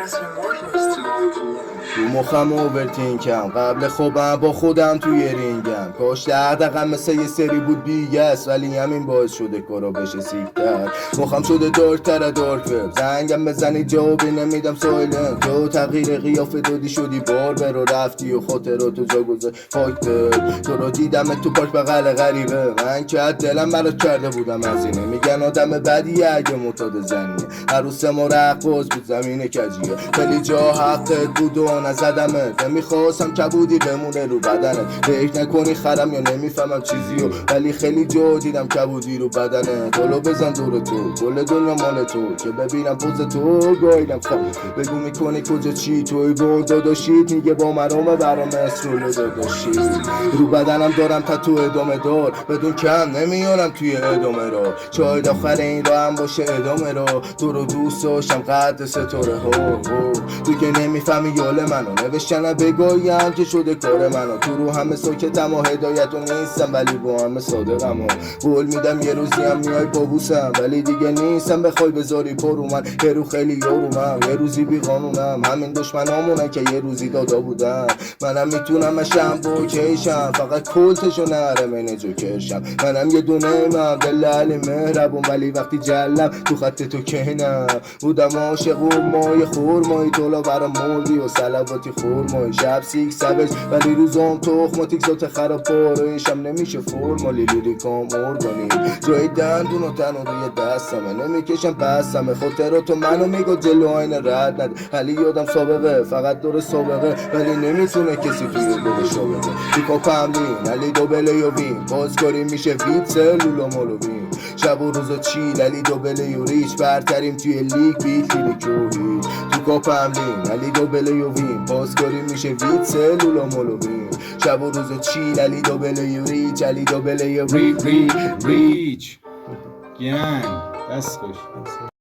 رو مخم اوورتینکم قبل خوابم با خودم توی رینگم کاش دقدقم مثل یه سری بود بیگست ولی همین باعث شده کارا بشه سیکتر مخم شده دارکتر دارک وب زنگم بزنی جوابی نمیدم سایلنت تو تغییر قیافه دادی شدی بار برو رفتی و خاطراتو جا گذار فایتر تو رو دیدم تو پارک بغل غریبه من که از دلم برات کرده بودم هزینه میگن آدم بدیه اگه معتاد زنیه عروس ما رقاص بود زمین کجیه خیلی جا حقت بود و نزدمت نمیخواستم کبودی بمونه رو بدنت فکر نکنی خرم یا نمیفهمم چیزیو ولی خیلی جا دیدم کبودی رو بدنت دلو بزن دور تو کل دنیا مال تو که ببینم پوز تو گایدم خب بگو میکنی کجا چی توی بود داداشید میگه با مرامه برام اسرولو داداشید رو بدنم دارم تتو ادامه دار بدون کم نمیارم توی ادامه را شاید آخر این را هم باشه ادامه را تو رو دوست داشتم قد ستاره ها تو که نمیفهمی یال منو نوشتنم بگایم که شده کار منو تو رو همه ساکتم و هدایتو نیستم ولی با همه صادقم و بول میدم یه روزی هم میای پابوسم ولی دیگه نیستم بخوای بذاری پرو من یه رو خیلی یارومم یه روزی بی قانونم همین دشمنامونن که یه روزی دادا بودم منم میتونم اشم بوکیشم فقط کلتشو نرم اینه جوکرشم منم یه دونه من دل علی مهربون ولی وقتی جلم تو خط تو کنم بودم عاشق و مای خورمایی تولا برام موردی و سلواتی خورمایی شب سیک سبش ولی روزام تخماتیک ذات خراب پارویشم نمیشه فرمالی لیریکام ارگانی جای دندون و تن و روی دستمه نمیکشم بستمه خاطراتو منو میگو جلو آینه رد نده ولی یادم سابقه فقط دور سابقه ولی نمیتونه کسی توی دور شابقه تو کاپم لین علی دوبله و وین بازکاری میشه ویت سلولا مالوین شب و روز چیل علی دوبله و ریچ برتریم توی لیگ بیت لیریک و هیچ تو کاپم لین علی دوبله و وین بازکاری میشه ویت سلولا مالوین شب و روز چیل علی دوبله و ریچ علی دوبله و ریچ گنگ دست خوش